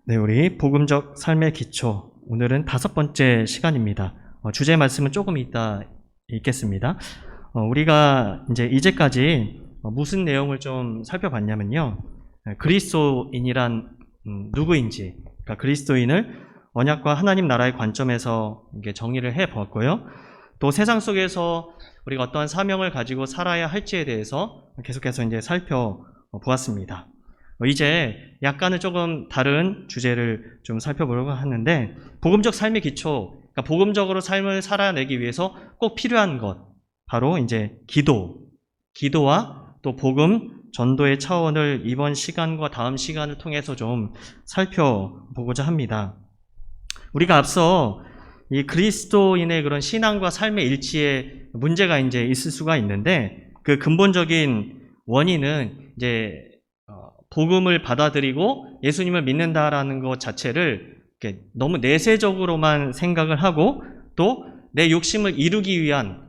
네, 우리 복음적 삶의 기초. 오늘은 5번째 시간입니다. 주제 말씀은 조금 이따 읽겠습니다. 우리가 이제까지 무슨 내용을 좀 살펴봤냐면요. 그리스도인이란 누구인지, 그러니까 그리스도인을 언약과 하나님 나라의 관점에서 정의를 해보았고요. 또 세상 속에서 우리가 어떠한 사명을 가지고 살아야 할지에 대해서 계속해서 살펴보았습니다. 이제 약간은 조금 다른 주제를 좀 살펴보려고 하는데, 복음적 삶의 기초, 그러니까 복음적으로 삶을 살아내기 위해서 꼭 필요한 것, 바로 기도와 또 복음 전도의 차원을 이번 시간과 다음 시간을 통해서 좀 살펴보고자 합니다. 우리가 앞서 이 그리스도인의 그런 신앙과 삶의 일치에 문제가 있을 수가 있는데, 그 근본적인 원인은 복음을 받아들이고 예수님을 믿는다라는 것 자체를 너무 내세적으로만 생각을 하고, 또 내 욕심을 이루기 위한,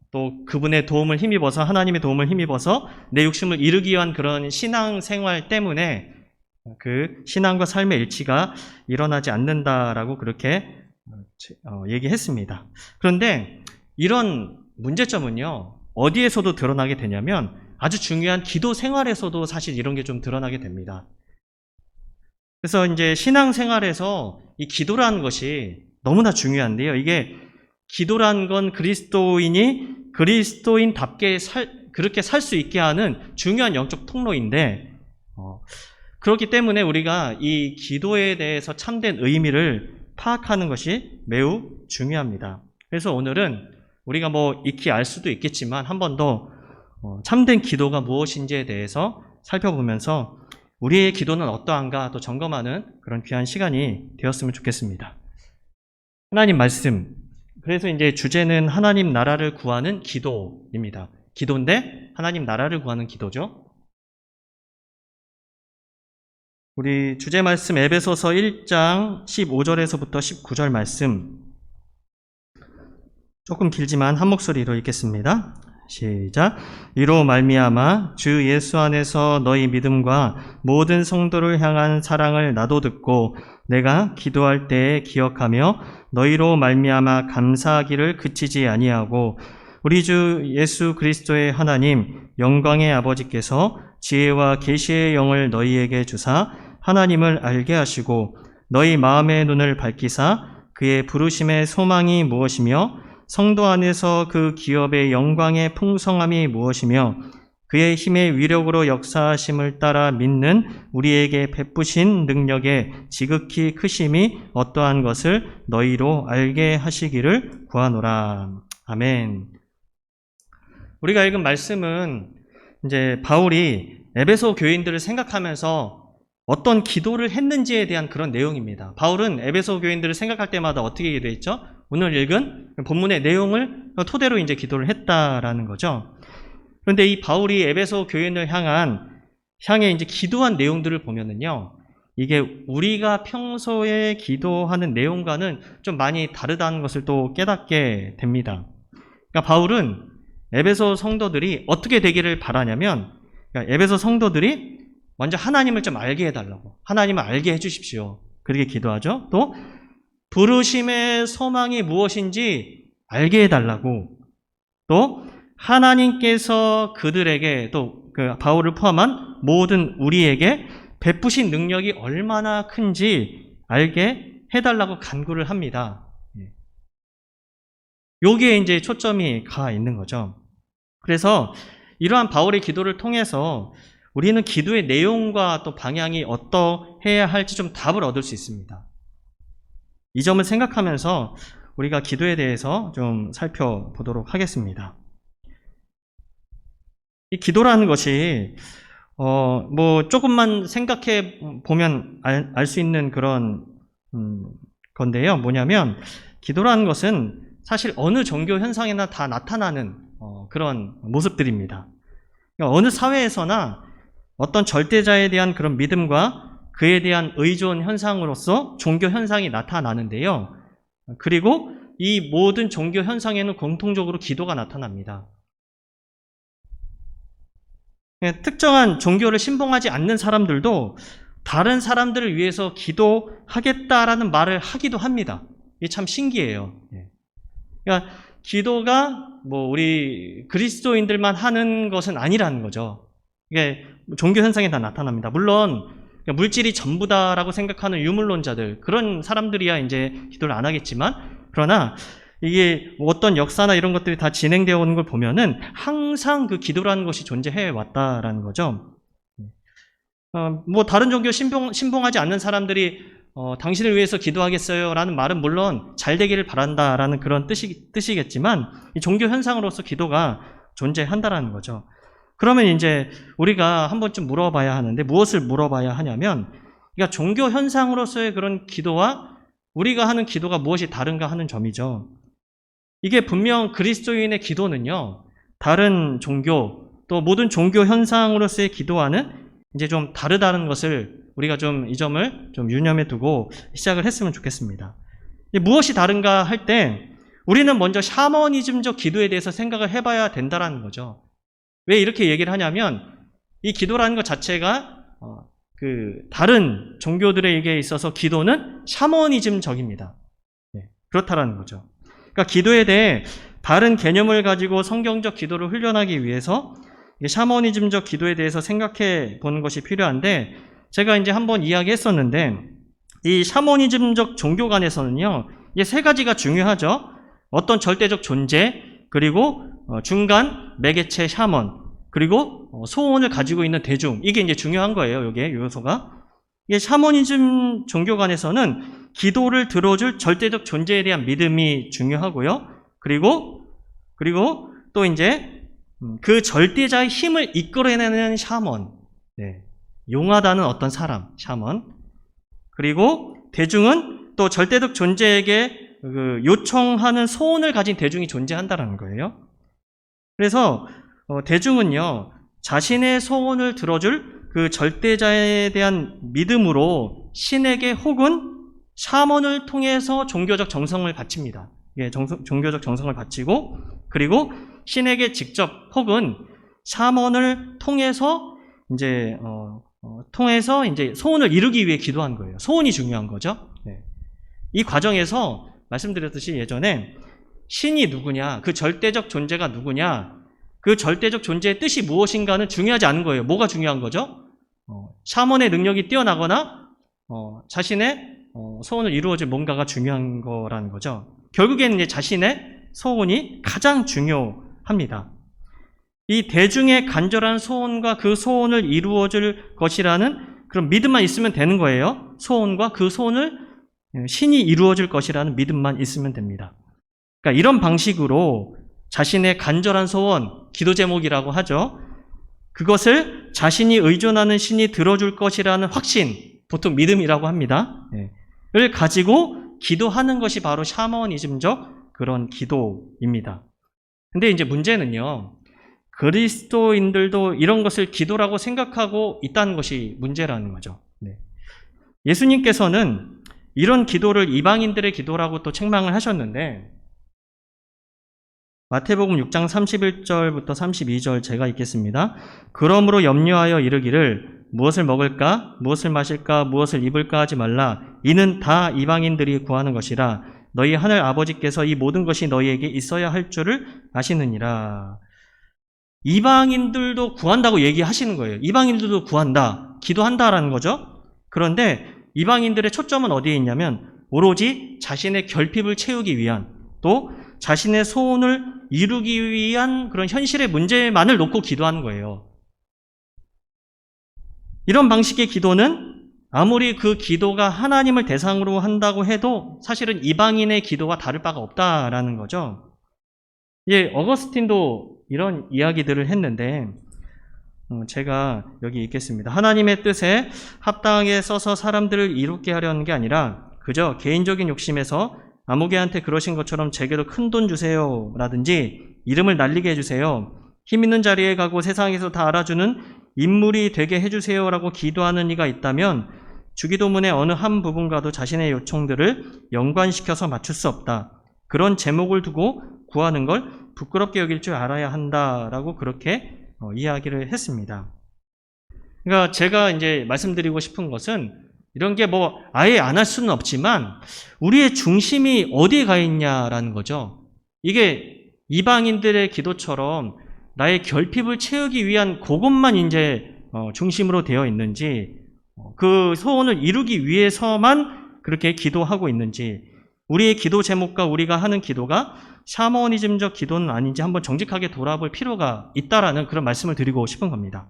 또 그분의 도움을 힘입어서, 하나님의 도움을 힘입어서 내 욕심을 이루기 위한 그런 신앙생활 때문에 그 신앙과 삶의 일치가 일어나지 않는다라고 그렇게 얘기했습니다. 그런데 이런 문제점은요, 어디에서도 드러나게 되냐면 아주 중요한 기도 생활에서도 사실 이런 게 좀 드러나게 됩니다. 그래서 신앙생활에서 이 기도라는 것이 너무나 중요한데요. 이게 기도라는 건 그리스도인이 그리스도인답게 그렇게 살 수 있게 하는 중요한 영적 통로인데, 그렇기 때문에 우리가 이 기도에 대해서 참된 의미를 파악하는 것이 매우 중요합니다. 그래서 오늘은 우리가 익히 알 수도 있겠지만 한 번 더 참된 기도가 무엇인지에 대해서 살펴보면서 우리의 기도는 어떠한가 또 점검하는 그런 귀한 시간이 되었으면 좋겠습니다. 하나님 말씀. 그래서 주제는 하나님 나라를 구하는 기도입니다. 기도인데 하나님 나라를 구하는 기도죠. 우리 주제 말씀 에베소서 1장 15절에서부터 19절 말씀, 조금 길지만 한 목소리로 읽겠습니다. 시작. 이로 말미암아 주 예수 안에서 너희 믿음과 모든 성도를 향한 사랑을 나도 듣고 내가 기도할 때에 기억하며 너희로 말미암아 감사하기를 그치지 아니하고, 우리 주 예수 그리스도의 하나님 영광의 아버지께서 지혜와 계시의 영을 너희에게 주사 하나님을 알게 하시고 너희 마음의 눈을 밝히사 그의 부르심의 소망이 무엇이며 성도 안에서 그 기업의 영광의 풍성함이 무엇이며 그의 힘의 위력으로 역사하심을 따라 믿는 우리에게 베푸신 능력의 지극히 크심이 어떠한 것을 너희로 알게 하시기를 구하노라. 아멘. 우리가 읽은 말씀은 바울이 에베소 교인들을 생각하면서 어떤 기도를 했는지에 대한 그런 내용입니다. 바울은 에베소 교인들을 생각할 때마다 어떻게 기도했죠? 오늘 읽은 본문의 내용을 토대로 기도를 했다라는 거죠. 그런데 이 바울이 에베소 교인을 향해 기도한 내용들을 보면은요, 이게 우리가 평소에 기도하는 내용과는 좀 많이 다르다는 것을 또 깨닫게 됩니다. 그러니까 바울은 에베소 성도들이 어떻게 되기를 바라냐면, 에베소 성도들이 먼저 하나님을 좀 알게 해달라고, 하나님을 알게 해주십시오, 그렇게 기도하죠. 또 부르심의 소망이 무엇인지 알게 해달라고, 또 하나님께서 그들에게, 또 바울을 포함한 모든 우리에게 베푸신 능력이 얼마나 큰지 알게 해달라고 간구를 합니다. 여기에 초점이 가 있는 거죠. 그래서 이러한 바울의 기도를 통해서 우리는 기도의 내용과 또 방향이 어떠해야 할지 좀 답을 얻을 수 있습니다. 이 점을 생각하면서 우리가 기도에 대해서 좀 살펴보도록 하겠습니다. 이 기도라는 것이 조금만 생각해 보면 알 수 있는 그런 건데요. 뭐냐면 기도라는 것은 사실 어느 종교 현상에나 다 나타나는 그런 모습들입니다. 그러니까 어느 사회에서나 어떤 절대자에 대한 그런 믿음과 그에 대한 의존 현상으로서 종교 현상이 나타나는데요. 그리고 이 모든 종교 현상에는 공통적으로 기도가 나타납니다. 특정한 종교를 신봉하지 않는 사람들도 다른 사람들을 위해서 기도하겠다라는 말을 하기도 합니다. 이게 참 신기해요. 그러니까 기도가 뭐 우리 그리스도인들만 하는 것은 아니라는 거죠. 이게 종교 현상에 다 나타납니다. 물론 물질이 전부다라고 생각하는 유물론자들, 그런 사람들이야 이제 기도를 안 하겠지만, 그러나 이게 어떤 역사나 이런 것들이 다 진행되어 오는 걸 보면은 항상 그 기도라는 것이 존재해 왔다라는 거죠. 뭐 다른 종교 신봉하지 않는 사람들이 당신을 위해서 기도하겠어요 라는 말은 물론 잘 되기를 바란다라는 그런 뜻이겠지만, 이 종교 현상으로서 기도가 존재한다라는 거죠. 그러면 이제 우리가 한 번쯤 물어봐야 하는데, 무엇을 물어봐야 하냐면, 그러니까 종교 현상으로서의 그런 기도와 우리가 하는 기도가 무엇이 다른가 하는 점이죠. 이게 분명 그리스도인의 기도는요, 다른 종교 또 모든 종교 현상으로서의 기도와는 이제 좀 다르다는 것을 우리가 좀 이 점을 좀 유념해 두고 시작을 했으면 좋겠습니다. 무엇이 다른가 할 때 우리는 먼저 샤머니즘적 기도에 대해서 생각을 해봐야 된다는 거죠. 왜 이렇게 얘기를 하냐면, 이 기도라는 것 자체가 다른 종교들에게 있어서 기도는 샤머니즘적입니다. 그렇다라는 거죠. 그러니까 기도에 대해 다른 개념을 가지고 성경적 기도를 훈련하기 위해서 샤머니즘적 기도에 대해서 생각해 보는 것이 필요한데, 제가 이제 한번 이야기했었는데, 이 샤머니즘적 종교 간에서는요, 이게 세 가지가 중요하죠. 어떤 절대적 존재, 그리고 중간 매개체 샤먼, 그리고 소원을 가지고 있는 대중, 이게 이제 중요한 거예요. 이게 요소가. 이게 샤머니즘 종교 간에서는 기도를 들어줄 절대적 존재에 대한 믿음이 중요하고요. 그리고 또 이제 그 절대자의 힘을 이끌어내는 샤먼, 용하다는 어떤 사람, 샤먼. 그리고 대중은 또 절대적 존재에게 요청하는 소원을 가진 대중이 존재한다는 거예요. 그래서 대중은요, 자신의 소원을 들어줄 그 절대자에 대한 믿음으로 신에게 혹은 샤먼을 통해서 종교적 정성을 바칩니다. 종교적 정성을 바치고, 그리고 신에게 직접 혹은 샤먼을 통해서 이제 소원을 이루기 위해 기도한 거예요. 소원이 중요한 거죠. 이 과정에서 말씀드렸듯이 예전에 신이 누구냐, 그 절대적 존재가 누구냐, 그 절대적 존재의 뜻이 무엇인가는 중요하지 않은 거예요. 뭐가 중요한 거죠? 샤먼의 능력이 뛰어나거나 자신의 소원을 이루어줄 뭔가가 중요한 거라는 거죠. 결국에는 이제 자신의 소원이 가장 중요합니다. 이 대중의 간절한 소원과 그 소원을 이루어줄 것이라는 그런 믿음만 있으면 되는 거예요. 소원과 그 소원을 신이 이루어줄 것이라는 믿음만 있으면 됩니다. 그러니까 이런 방식으로 자신의 간절한 소원, 기도 제목이라고 하죠. 그것을 자신이 의존하는 신이 들어줄 것이라는 확신, 보통 믿음이라고 합니다. 를 가지고 기도하는 것이 바로 샤머니즘적 그런 기도입니다. 근데 이제 문제는요, 그리스도인들도 이런 것을 기도라고 생각하고 있다는 것이 문제라는 거죠. 예수님께서는 이런 기도를 이방인들의 기도라고 또 책망을 하셨는데, 마태복음 6장 31절부터 32절 제가 읽겠습니다. 그러므로 염려하여 이르기를 무엇을 먹을까, 무엇을 마실까, 무엇을 입을까 하지 말라. 이는 다 이방인들이 구하는 것이라. 너희 하늘 아버지께서 이 모든 것이 너희에게 있어야 할 줄을 아시느니라. 이방인들도 구한다고 얘기하시는 거예요. 이방인들도 구한다, 기도한다라는 거죠. 그런데 이방인들의 초점은 어디에 있냐면 오로지 자신의 결핍을 채우기 위한, 또 자신의 소원을 이루기 위한 그런 현실의 문제만을 놓고 기도하는 거예요. 이런 방식의 기도는 아무리 그 기도가 하나님을 대상으로 한다고 해도 사실은 이방인의 기도와 다를 바가 없다라는 거죠. 어거스틴도 이런 이야기들을 했는데, 제가 여기 읽겠습니다. 하나님의 뜻에 합당하게 써서 사람들을 이롭게 하려는 게 아니라 그저 개인적인 욕심에서 아무개한테 그러신 것처럼 제게도 큰 돈 주세요 라든지 이름을 날리게 해주세요, 힘 있는 자리에 가고 세상에서 다 알아주는 인물이 되게 해주세요 라고 기도하는 이가 있다면 주기도문의 어느 한 부분과도 자신의 요청들을 연관시켜서 맞출 수 없다. 그런 제목을 두고 구하는 걸 부끄럽게 여길 줄 알아야 한다라고 그렇게 이야기를 했습니다. 그러니까 제가 이제 말씀드리고 싶은 것은 이런 게 뭐 아예 안 할 수는 없지만 우리의 중심이 어디에 가 있냐라는 거죠. 이게 이방인들의 기도처럼 나의 결핍을 채우기 위한 그것만 이제 중심으로 되어 있는지, 그 소원을 이루기 위해서만 그렇게 기도하고 있는지, 우리의 기도 제목과 우리가 하는 기도가 샤머니즘적 기도는 아닌지 한번 정직하게 돌아볼 필요가 있다라는 그런 말씀을 드리고 싶은 겁니다.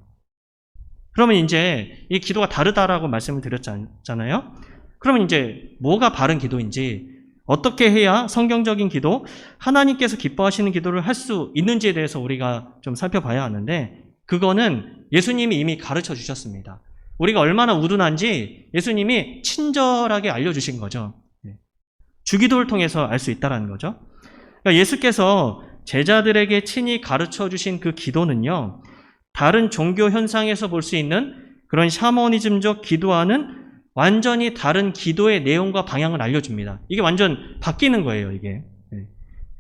그러면 이제 이 기도가 다르다라고 말씀을 드렸잖아요. 그러면 이제 뭐가 바른 기도인지, 어떻게 해야 성경적인 기도, 하나님께서 기뻐하시는 기도를 할 수 있는지에 대해서 우리가 좀 살펴봐야 하는데, 그거는 예수님이 이미 가르쳐 주셨습니다. 우리가 얼마나 우둔한지 예수님이 친절하게 알려주신 거죠. 주기도를 통해서 알 수 있다는 거죠. 그러니까 예수께서 제자들에게 친히 가르쳐 주신 그 기도는요, 다른 종교 현상에서 볼 수 있는 그런 샤머니즘적 기도와는 완전히 다른 기도의 내용과 방향을 알려줍니다. 이게 완전 바뀌는 거예요, 이게.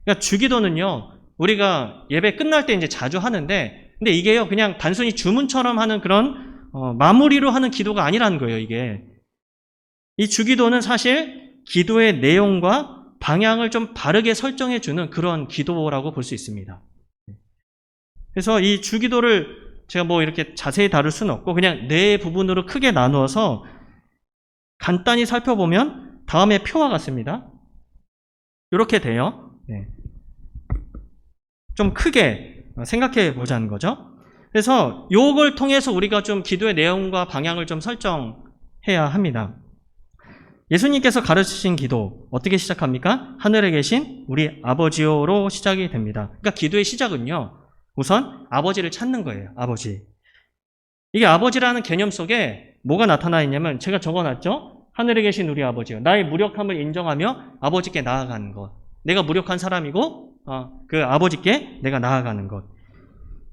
그러니까 주기도는요, 우리가 예배 끝날 때 이제 자주 하는데, 근데 이게요, 그냥 단순히 주문처럼 하는 그런 마무리로 하는 기도가 아니라는 거예요, 이게. 이 주기도는 사실 기도의 내용과 방향을 좀 바르게 설정해 주는 그런 기도라고 볼 수 있습니다. 그래서 이 주기도를 제가 뭐 이렇게 자세히 다룰 수는 없고 그냥 네 부분으로 크게 나누어서 간단히 살펴보면 다음에 표와 같습니다. 이렇게 돼요. 좀 크게 생각해 보자는 거죠. 그래서 이걸 통해서 우리가 좀 기도의 내용과 방향을 좀 설정해야 합니다. 예수님께서 가르치신 기도 어떻게 시작합니까? 하늘에 계신 우리 아버지요로 시작이 됩니다. 그러니까 기도의 시작은요, 우선 아버지를 찾는 거예요. 아버지. 이게 아버지라는 개념 속에 뭐가 나타나 있냐면 제가 적어놨죠. 하늘에 계신 우리 아버지요. 나의 무력함을 인정하며 아버지께 나아가는 것. 내가 무력한 사람이고 그 아버지께 내가 나아가는 것.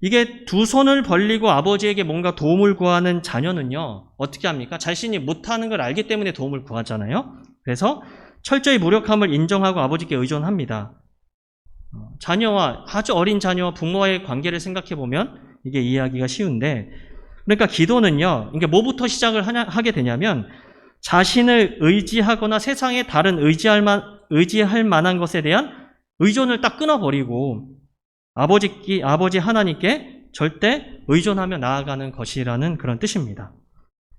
이게 두 손을 벌리고 아버지에게 뭔가 도움을 구하는 자녀는요, 어떻게 합니까? 자신이 못하는 걸 알기 때문에 도움을 구하잖아요. 그래서 철저히 무력함을 인정하고 아버지께 의존합니다. 자녀와, 아주 어린 자녀와 부모와의 관계를 생각해 보면 이게 이해하기가 쉬운데, 그러니까 기도는요, 이게 뭐부터 시작을 하게 되냐면 자신을 의지하거나 세상에 다른 의지할 만한 것에 대한 의존을 딱 끊어버리고 아버지 하나님께 절대 의존하며 나아가는 것이라는 그런 뜻입니다.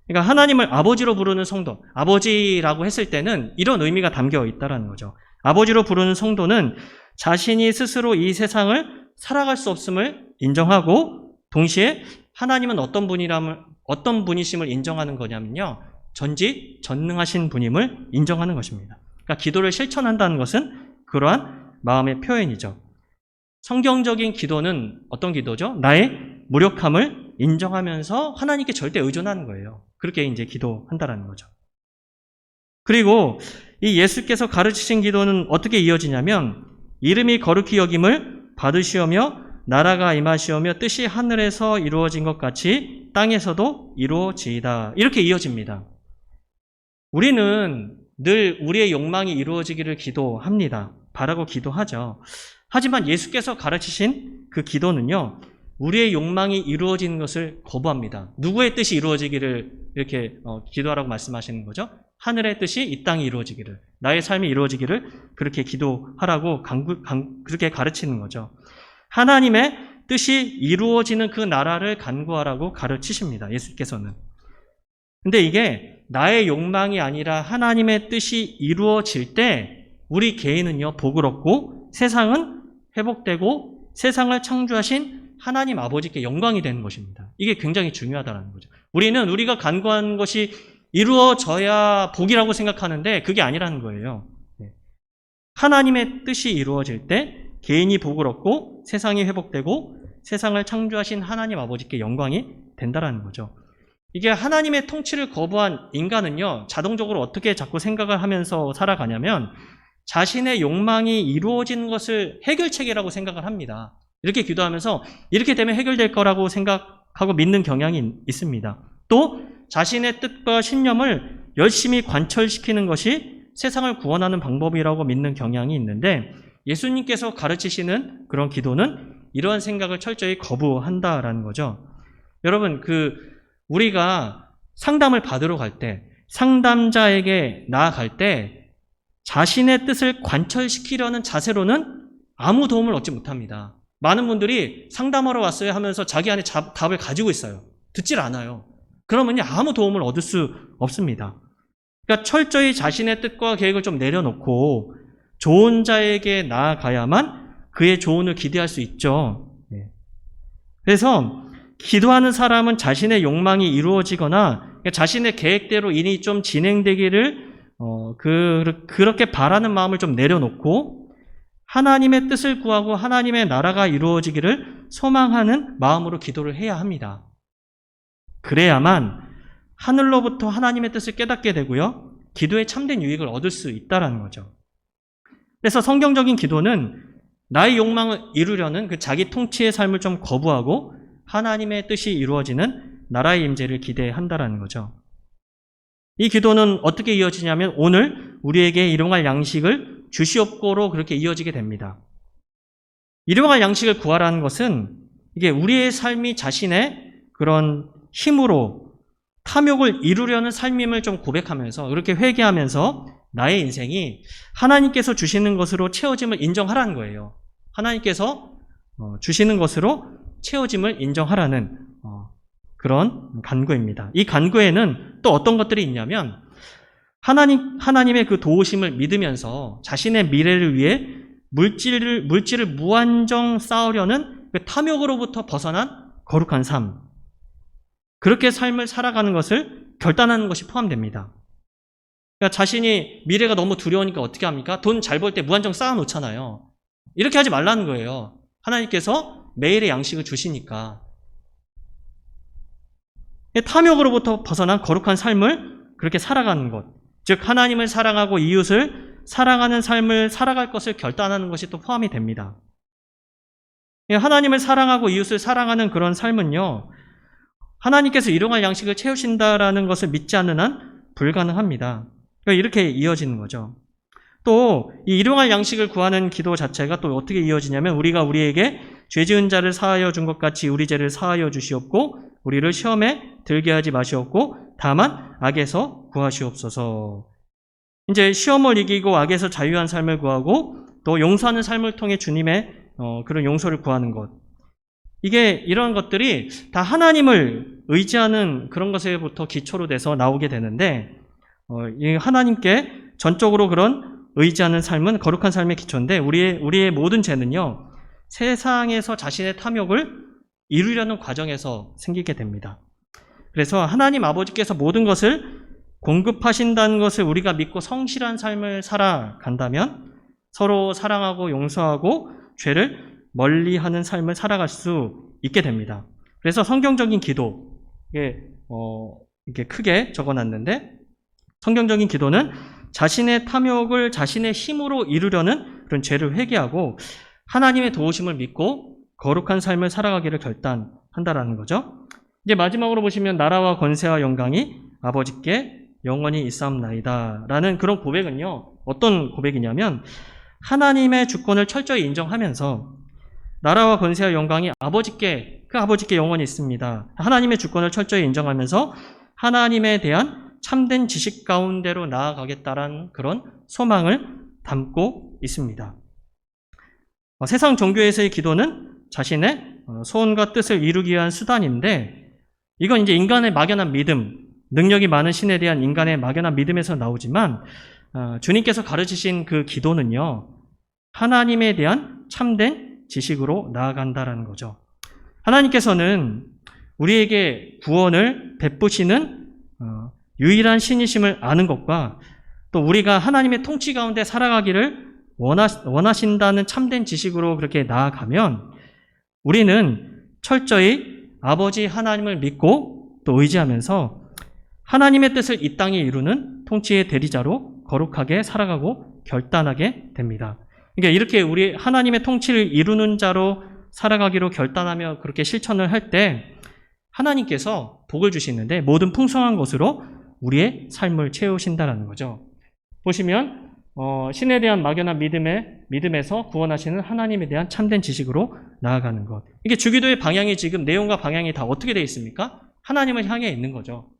그러니까 하나님을 아버지로 부르는 성도, 아버지라고 했을 때는 이런 의미가 담겨 있다는 거죠. 아버지로 부르는 성도는 자신이 스스로 이 세상을 살아갈 수 없음을 인정하고 동시에 하나님은 어떤 분이심을 인정하는 거냐면요, 전지전능하신 분임을 인정하는 것입니다. 그러니까 기도를 실천한다는 것은 그러한 마음의 표현이죠. 성경적인 기도는 어떤 기도죠? 나의 무력함을 인정하면서 하나님께 절대 의존하는 거예요. 그렇게 이제 기도한다라는 거죠. 그리고 이 예수께서 가르치신 기도는 어떻게 이어지냐면 이름이 거룩히 여김을 받으시오며 나라가 임하시오며 뜻이 하늘에서 이루어진 것 같이 땅에서도 이루어지이다. 이렇게 이어집니다. 우리는 늘 우리의 욕망이 이루어지기를 기도합니다. 바라고 기도하죠. 하지만 예수께서 가르치신 그 기도는요, 우리의 욕망이 이루어지는 것을 거부합니다. 누구의 뜻이 이루어지기를 이렇게 기도하라고 말씀하시는 거죠? 하늘의 뜻이 이 땅이 이루어지기를, 나의 삶이 이루어지기를 그렇게 기도하라고 그렇게 가르치는 거죠. 하나님의 뜻이 이루어지는 그 나라를 간구하라고 가르치십니다. 예수께서는. 근데 이게 나의 욕망이 아니라 하나님의 뜻이 이루어질 때 우리 개인은요, 복을 얻고 세상은 회복되고 세상을 창조하신 하나님 아버지께 영광이 되는 것입니다. 이게 굉장히 중요하다는 거죠. 우리는 우리가 간구한 것이 이루어져야 복이라고 생각하는데 그게 아니라는 거예요. 하나님의 뜻이 이루어질 때 개인이 복을 얻고 세상이 회복되고 세상을 창조하신 하나님 아버지께 영광이 된다는 거죠. 이게 하나님의 통치를 거부한 인간은요, 자동적으로 어떻게 자꾸 생각을 하면서 살아가냐면 자신의 욕망이 이루어지는 것을 해결책이라고 생각을 합니다. 이렇게 기도하면서 이렇게 되면 해결될 거라고 생각하고 믿는 경향이 있습니다. 또 자신의 뜻과 신념을 열심히 관철시키는 것이 세상을 구원하는 방법이라고 믿는 경향이 있는데 예수님께서 가르치시는 그런 기도는 이러한 생각을 철저히 거부한다라는 거죠. 여러분, 우리가 상담을 받으러 갈 때, 상담자에게 나아갈 때 자신의 뜻을 관철시키려는 자세로는 아무 도움을 얻지 못합니다. 많은 분들이 상담하러 왔어요 하면서 자기 안에 답을 가지고 있어요. 듣질 않아요. 그러면 아무 도움을 얻을 수 없습니다. 그러니까 철저히 자신의 뜻과 계획을 좀 내려놓고 좋은 자에게 나아가야만 그의 조언을 기대할 수 있죠. 그래서 기도하는 사람은 자신의 욕망이 이루어지거나 자신의 계획대로 일이 좀 진행되기를 그렇게 바라는 마음을 좀 내려놓고 하나님의 뜻을 구하고 하나님의 나라가 이루어지기를 소망하는 마음으로 기도를 해야 합니다. 그래야만 하늘로부터 하나님의 뜻을 깨닫게 되고요. 기도에 참된 유익을 얻을 수 있다는 거죠. 그래서 성경적인 기도는 나의 욕망을 이루려는 그 자기 통치의 삶을 좀 거부하고 하나님의 뜻이 이루어지는 나라의 임재를 기대한다는 거죠. 이 기도는 어떻게 이어지냐면 오늘 우리에게 일용할 양식을 주시옵고로 그렇게 이어지게 됩니다. 일용할 양식을 구하라는 것은 이게 우리의 삶이 자신의 그런 힘으로 탐욕을 이루려는 삶임을 좀 고백하면서 그렇게 회개하면서 나의 인생이 하나님께서 주시는 것으로 채워짐을 인정하라는 거예요. 하나님께서 주시는 것으로 채워짐을 인정하라는 그런 간구입니다. 이 간구에는 또 어떤 것들이 있냐면 하나님의 그 도우심을 믿으면서 자신의 미래를 위해 물질을 무한정 쌓으려는 그 탐욕으로부터 벗어난 거룩한 삶, 그렇게 삶을 살아가는 것을 결단하는 것이 포함됩니다. 그러니까 자신이 미래가 너무 두려우니까 어떻게 합니까? 돈 잘 벌 때 무한정 쌓아놓잖아요. 이렇게 하지 말라는 거예요. 하나님께서 매일의 양식을 주시니까. 탐욕으로부터 벗어난 거룩한 삶을 그렇게 살아가는 것, 즉 하나님을 사랑하고 이웃을 사랑하는 삶을 살아갈 것을 결단하는 것이 또 포함이 됩니다. 하나님을 사랑하고 이웃을 사랑하는 그런 삶은요, 하나님께서 일용할 양식을 채우신다라는 것을 믿지 않는 한 불가능합니다. 이렇게 이어지는 거죠. 또 이 일용할 양식을 구하는 기도 자체가 또 어떻게 이어지냐면 우리가 우리에게 죄 지은 자를 사하여 준 것 같이 우리 죄를 사하여 주시옵고 우리를 시험에 들게 하지 마시옵고 다만 악에서 구하시옵소서. 이제 시험을 이기고 악에서 자유한 삶을 구하고 또 용서하는 삶을 통해 주님의 그런 용서를 구하는 것. 이게 이런 것들이 다 하나님을 의지하는 그런 것에부터 기초로 돼서 나오게 되는데 이 하나님께 전적으로 그런 의지하는 삶은 거룩한 삶의 기초인데 우리의 모든 죄는요, 세상에서 자신의 탐욕을 이루려는 과정에서 생기게 됩니다. 그래서 하나님 아버지께서 모든 것을 공급하신다는 것을 우리가 믿고 성실한 삶을 살아간다면 서로 사랑하고 용서하고 죄를 멀리하는 삶을 살아갈 수 있게 됩니다. 그래서 성경적인 기도, 이게 크게 적어놨는데 성경적인 기도는 자신의 탐욕을 자신의 힘으로 이루려는 그런 죄를 회개하고 하나님의 도우심을 믿고 거룩한 삶을 살아가기를 결단한다라는 거죠. 이제 마지막으로 보시면 나라와 권세와 영광이 아버지께 영원히 있사옵나이다 라는 그런 고백은요, 어떤 고백이냐면 하나님의 주권을 철저히 인정하면서 나라와 권세와 영광이 아버지께 영원히 있습니다. 하나님의 주권을 철저히 인정하면서 하나님에 대한 참된 지식 가운데로 나아가겠다라는 그런 소망을 담고 있습니다. 세상 종교에서의 기도는 자신의 소원과 뜻을 이루기 위한 수단인데 이건 이제 인간의 막연한 믿음, 능력이 많은 신에 대한 인간의 막연한 믿음에서 나오지만 주님께서 가르치신 그 기도는요, 하나님에 대한 참된 지식으로 나아간다라는 거죠. 하나님께서는 우리에게 구원을 베푸시는 유일한 신이심을 아는 것과 또 우리가 하나님의 통치 가운데 살아가기를 원하신다는 참된 지식으로 그렇게 나아가면 우리는 철저히 아버지 하나님을 믿고 또 의지하면서 하나님의 뜻을 이 땅에 이루는 통치의 대리자로 거룩하게 살아가고 결단하게 됩니다. 그러니까 이렇게 우리 하나님의 통치를 이루는 자로 살아가기로 결단하며 그렇게 실천을 할 때 하나님께서 복을 주시는데 모든 풍성한 것으로 우리의 삶을 채우신다는 거죠. 보시면 신에 대한 막연한 믿음에서 구원하시는 하나님에 대한 참된 지식으로 나아가는 것. 이게 주기도의 방향이 지금 내용과 방향이 다 어떻게 되어 있습니까? 하나님을 향해 있는 거죠.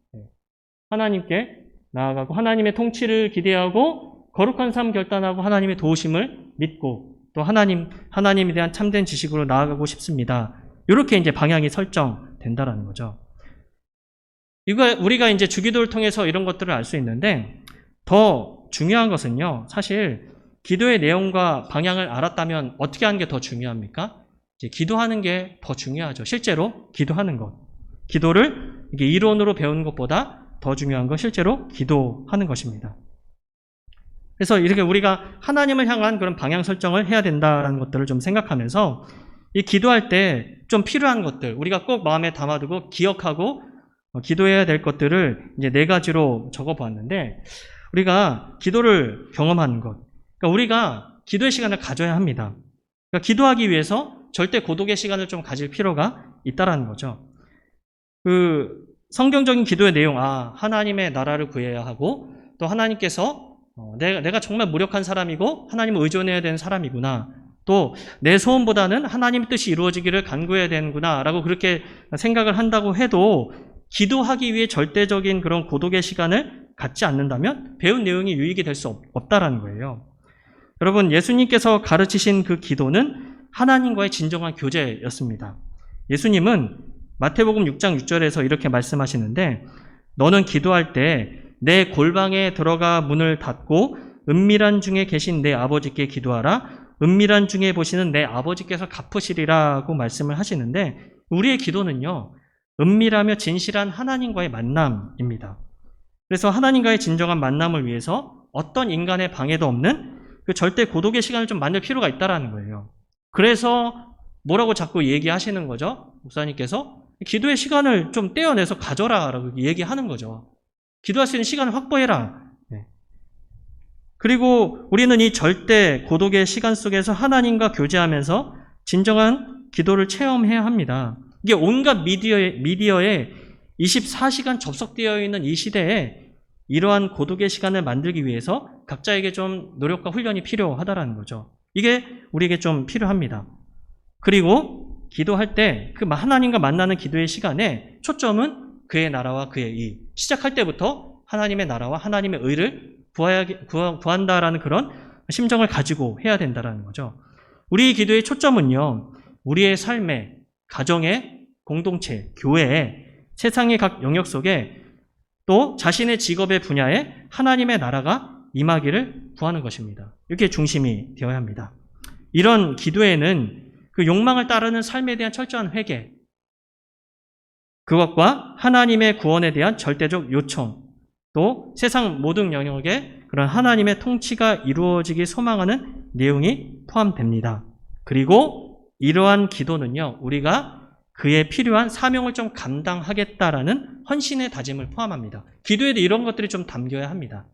하나님께 나아가고 하나님의 통치를 기대하고 거룩한 삶 결단하고 하나님의 도우심을 믿고 또 하나님에 대한 참된 지식으로 나아가고 싶습니다. 이렇게 이제 방향이 설정된다라는 거죠. 이거 우리가 이제 주기도를 통해서 이런 것들을 알 수 있는데 더 중요한 것은요. 사실 기도의 내용과 방향을 알았다면 어떻게 하는 게 더 중요합니까? 이제 기도하는 게 더 중요하죠. 실제로 기도하는 것. 기도를 이게 이론으로 배우는 것보다 더 중요한 건 실제로 기도하는 것입니다. 그래서 이렇게 우리가 하나님을 향한 그런 방향 설정을 해야 된다는 것들을 좀 생각하면서 이 기도할 때 좀 필요한 것들, 우리가 꼭 마음에 담아두고 기억하고 기도해야 될 것들을 이제 4가지로 적어보았는데 우리가 기도를 경험하는 것. 그러니까 우리가 기도의 시간을 가져야 합니다. 그러니까 기도하기 위해서 절대 고독의 시간을 좀 가질 필요가 있다라는 거죠. 성경적인 기도의 내용, 하나님의 나라를 구해야 하고 또 하나님께서 내가 정말 무력한 사람이고 하나님을 의존해야 되는 사람이구나. 또 내 소원보다는 하나님의 뜻이 이루어지기를 간구해야 되는구나 라고 그렇게 생각을 한다고 해도 기도하기 위해 절대적인 그런 고독의 시간을 갖지 않는다면 배운 내용이 유익이 될 수 없다라는 거예요. 여러분, 예수님께서 가르치신 그 기도는 하나님과의 진정한 교제였습니다. 예수님은 마태복음 6장 6절에서 이렇게 말씀하시는데 너는 기도할 때 내 골방에 들어가 문을 닫고 은밀한 중에 계신 내 아버지께 기도하라. 은밀한 중에 보시는 내 아버지께서 갚으시리라고 말씀을 하시는데 우리의 기도는요. 은밀하며 진실한 하나님과의 만남입니다. 그래서 하나님과의 진정한 만남을 위해서 어떤 인간의 방해도 없는 그 절대 고독의 시간을 좀 만들 필요가 있다라는 거예요. 그래서 뭐라고 자꾸 얘기하시는 거죠? 목사님께서 기도의 시간을 좀 떼어내서 가져라라고 얘기하는 거죠. 기도할 수 있는 시간을 확보해라. 그리고 우리는 이 절대 고독의 시간 속에서 하나님과 교제하면서 진정한 기도를 체험해야 합니다. 이게 온갖 미디어에 24시간 접속되어 있는 이 시대에 이러한 고독의 시간을 만들기 위해서 각자에게 좀 노력과 훈련이 필요하다라는 거죠. 이게 우리에게 좀 필요합니다. 그리고 기도할 때 그 하나님과 만나는 기도의 시간에 초점은 그의 나라와 그의 의. 시작할 때부터 하나님의 나라와 하나님의 의를 구한다라는 그런 심정을 가지고 해야 된다라는 거죠. 우리의 기도의 초점은요. 우리의 삶에, 가정에, 공동체, 교회에, 세상의 각 영역 속에 또 자신의 직업의 분야에 하나님의 나라가 임하기를 구하는 것입니다. 이렇게 중심이 되어야 합니다. 이런 기도에는 그 욕망을 따르는 삶에 대한 철저한 회개, 그것과 하나님의 구원에 대한 절대적 요청, 또 세상 모든 영역에 그런 하나님의 통치가 이루어지기 소망하는 내용이 포함됩니다. 그리고 이러한 기도는요, 우리가 그에 필요한 사명을 좀 감당하겠다라는 헌신의 다짐을 포함합니다. 기도에도 이런 것들이 좀 담겨야 합니다.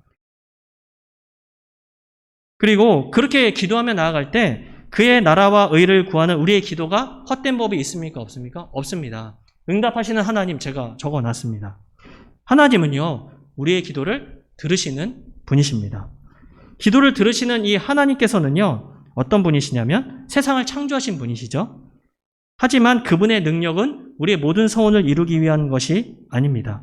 그리고 그렇게 기도하며 나아갈 때 그의 나라와 의를 구하는 우리의 기도가 헛된 법이 있습니까? 없습니까? 없습니다. 응답하시는 하나님 제가 적어놨습니다. 하나님은요, 우리의 기도를 들으시는 분이십니다. 기도를 들으시는 이 하나님께서는요, 어떤 분이시냐면 세상을 창조하신 분이시죠. 하지만 그분의 능력은 우리의 모든 소원을 이루기 위한 것이 아닙니다.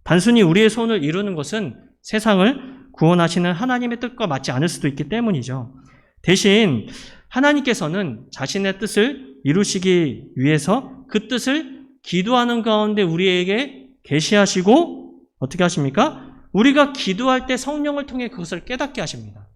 단순히 우리의 소원을 이루는 것은 세상을 구원하시는 하나님의 뜻과 맞지 않을 수도 있기 때문이죠. 대신 하나님께서는 자신의 뜻을 이루시기 위해서 그 뜻을 기도하는 가운데 우리에게 계시하시고 어떻게 하십니까? 우리가 기도할 때 성령을 통해 그것을 깨닫게 하십니다.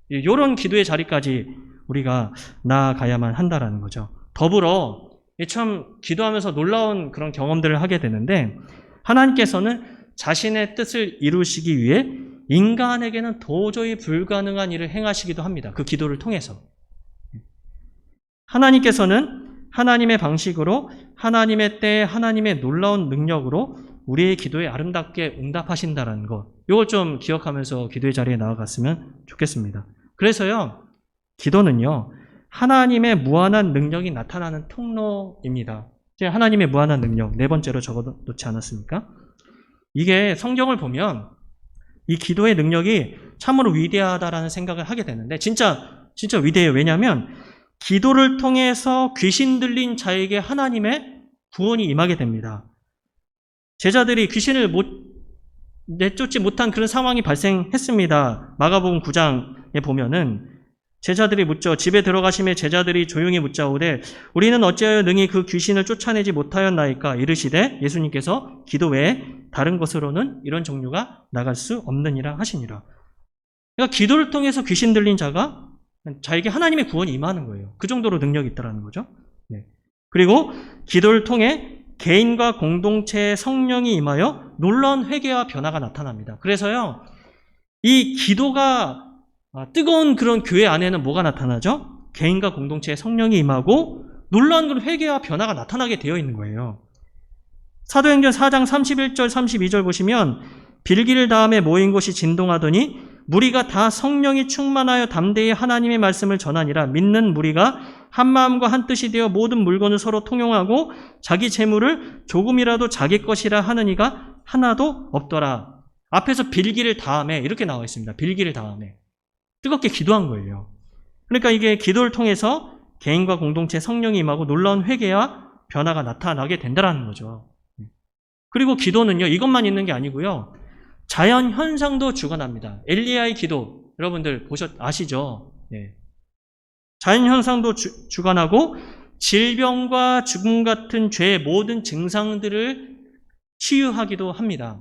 이런 기도의 자리까지 우리가 나아가야만 한다라는 거죠. 더불어 참 기도하면서 놀라운 그런 경험들을 하게 되는데 하나님께서는 자신의 뜻을 이루시기 위해 인간에게는 도저히 불가능한 일을 행하시기도 합니다. 그 기도를 통해서. 하나님께서는 하나님의 방식으로 하나님의 때에 하나님의 놀라운 능력으로 우리의 기도에 아름답게 응답하신다는 것. 이걸 좀 기억하면서 기도의 자리에 나아갔으면 좋겠습니다. 그래서요, 기도는요, 하나님의 무한한 능력이 나타나는 통로입니다. 제가 하나님의 무한한 능력 4번째로 적어놓지 않았습니까? 이게 성경을 보면 이 기도의 능력이 참으로 위대하다라는 생각을 하게 되는데 진짜 위대해요. 왜냐하면 기도를 통해서 귀신 들린 자에게 하나님의 구원이 임하게 됩니다. 제자들이 귀신을 내쫓지 못한 그런 상황이 발생했습니다. 마가복음 9장에 보면은 제자들이 묻죠. 집에 들어가심에 제자들이 조용히 묻자오되 우리는 어찌하여 능히 그 귀신을 쫓아내지 못하였나이까? 이르시되 예수님께서 기도 외에 다른 것으로는 이런 종류가 나갈 수 없느니라 하시니라. 그러니까 기도를 통해서 귀신 들린 자가 자에게 하나님의 구원이 임하는 거예요. 그 정도로 능력이 있다는 거죠. 네. 그리고 기도를 통해 개인과 공동체의 성령이 임하여 놀라운 회개와 변화가 나타납니다. 그래서요, 이 기도가 뜨거운 그런 교회 안에는 뭐가 나타나죠? 개인과 공동체의 성령이 임하고 놀라운 그런 회개와 변화가 나타나게 되어 있는 거예요. 사도행전 4장 31절 32절 보시면 빌기를 다음에 모인 곳이 진동하더니 무리가 다 성령이 충만하여 담대히 하나님의 말씀을 전하니라. 믿는 무리가 한 마음과 한 뜻이 되어 모든 물건을 서로 통용하고 자기 재물을 조금이라도 자기 것이라 하는 이가 하나도 없더라. 앞에서 빌기를 다음에 이렇게 나와 있습니다. 빌기를 다음에 뜨겁게 기도한 거예요. 그러니까 이게 기도를 통해서 개인과 공동체 성령이 임하고 놀라운 회개와 변화가 나타나게 된다는 거죠. 그리고 기도는요, 이것만 있는 게 아니고요. 자연 현상도 주관합니다. 엘리야의 기도, 여러분들 아시죠? 네. 자연 현상도 주관하고 질병과 죽음 같은 죄의 모든 증상들을 치유하기도 합니다.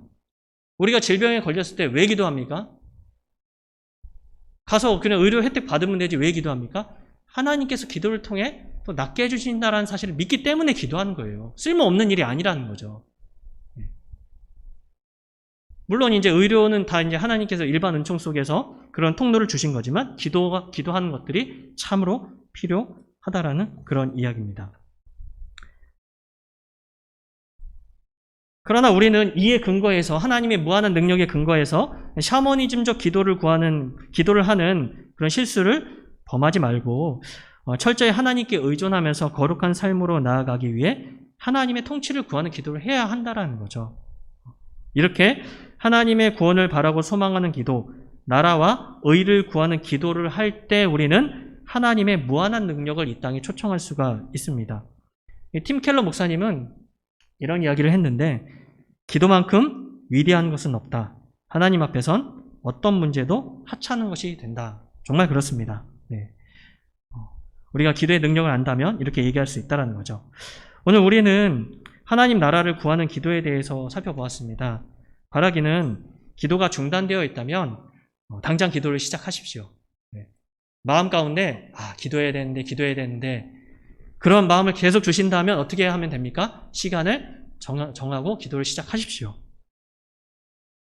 우리가 질병에 걸렸을 때 왜 기도합니까? 가서 그냥 의료 혜택 받으면 되지 왜 기도합니까? 하나님께서 기도를 통해 또 낫게 해주신다는 사실을 믿기 때문에 기도하는 거예요. 쓸모없는 일이 아니라는 거죠. 물론 이제 의료는 다 이제 하나님께서 일반 은총 속에서 그런 통로를 주신 거지만 기도하는 것들이 참으로 필요하다라는 그런 이야기입니다. 그러나 우리는 이에 근거해서 하나님의 무한한 능력에 근거해서 샤머니즘적 기도를 하는 그런 실수를 범하지 말고 철저히 하나님께 의존하면서 거룩한 삶으로 나아가기 위해 하나님의 통치를 구하는 기도를 해야 한다라는 거죠. 이렇게 하나님의 구원을 바라고 소망하는 기도, 나라와 의를 구하는 기도를 할 때 우리는 하나님의 무한한 능력을 이 땅에 초청할 수가 있습니다. 팀 켈러 목사님은 이런 이야기를 했는데 기도만큼 위대한 것은 없다. 하나님 앞에선 어떤 문제도 하찮은 것이 된다. 정말 그렇습니다. 네. 우리가 기도의 능력을 안다면 이렇게 얘기할 수 있다는 거죠. 오늘 우리는 하나님 나라를 구하는 기도에 대해서 살펴보았습니다. 바라기는 기도가 중단되어 있다면 당장 기도를 시작하십시오. 네. 마음 가운데 기도해야 되는데 그런 마음을 계속 주신다면 어떻게 하면 됩니까? 시간을 정하고 기도를 시작하십시오.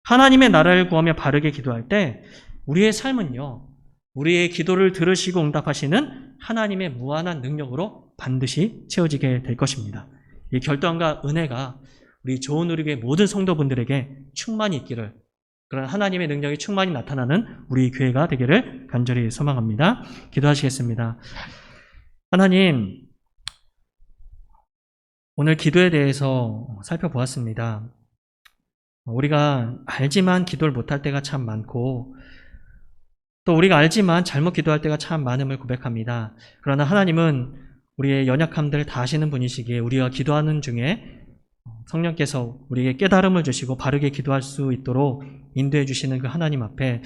하나님의 나라를 구하며 바르게 기도할 때 우리의 삶은요, 우리의 기도를 들으시고 응답하시는 하나님의 무한한 능력으로 반드시 채워지게 될 것입니다. 이 결단과 은혜가 우리 좋은 우리교회 모든 성도분들에게 충만히 있기를, 그런 하나님의 능력이 충만히 나타나는 우리 교회가 되기를 간절히 소망합니다. 기도하시겠습니다. 하나님, 오늘 기도에 대해서 살펴보았습니다. 우리가 알지만 기도를 못할 때가 참 많고 또 우리가 알지만 잘못 기도할 때가 참 많음을 고백합니다. 그러나 하나님은 우리의 연약함들을 다 아시는 분이시기에 우리가 기도하는 중에 성령께서 우리에게 깨달음을 주시고 바르게 기도할 수 있도록 인도해 주시는 그 하나님 앞에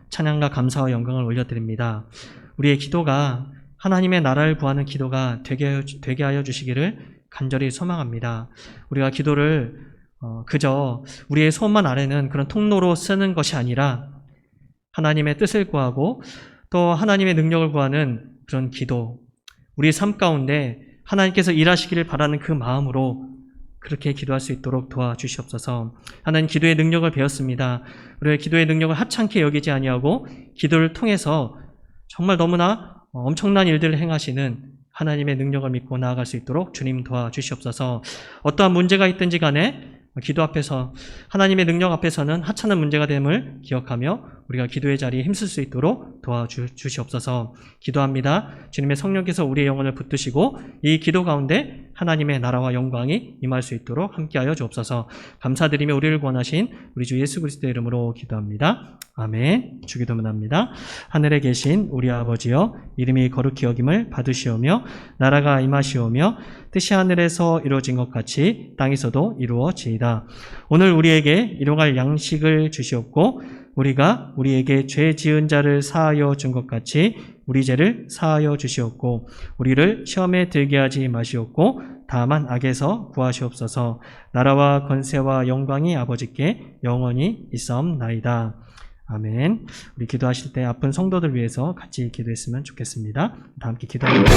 찬양과 감사와 영광을 올려드립니다. 우리의 기도가 하나님의 나라를 구하는 기도가 되게 하여 주시기를 간절히 소망합니다. 우리가 기도를 그저 우리의 소원만 아래는 그런 통로로 쓰는 것이 아니라 하나님의 뜻을 구하고 또 하나님의 능력을 구하는 그런 기도, 우리의 삶 가운데 하나님께서 일하시기를 바라는 그 마음으로 그렇게 기도할 수 있도록 도와주시옵소서. 하나님, 기도의 능력을 배웠습니다. 우리의 기도의 능력을 하찮게 여기지 아니하고 기도를 통해서 정말 너무나 엄청난 일들을 행하시는 하나님의 능력을 믿고 나아갈 수 있도록 주님 도와주시옵소서. 어떠한 문제가 있든지 간에 기도 앞에서 하나님의 능력 앞에서는 하찮은 문제가 됨을 기억하며 우리가 기도의 자리에 힘쓸 수 있도록 도와주시옵소서. 기도합니다. 주님의 성령께서 우리의 영혼을 붙드시고 이 기도 가운데 하나님의 나라와 영광이 임할 수 있도록 함께하여 주옵소서. 감사드리며 우리를 구원하신 우리 주 예수 그리스도의 이름으로 기도합니다. 아멘. 주기도문 합니다. 하늘에 계신 우리 아버지여, 이름이 거룩히 여김을 받으시오며 나라가 임하시오며 뜻이 하늘에서 이루어진 것 같이 땅에서도 이루어지이다. 오늘 우리에게 일용할 양식을 주시옵고 우리가 우리에게 죄 지은 자를 사하여 준 것 같이 우리 죄를 사하여 주시옵고 우리를 시험에 들게 하지 마시옵고 다만 악에서 구하시옵소서. 나라와 권세와 영광이 아버지께 영원히 있사옵나이다. 아멘. 우리 기도하실 때 아픈 성도들 위해서 같이 기도했으면 좋겠습니다. 다 함께 기도합니다.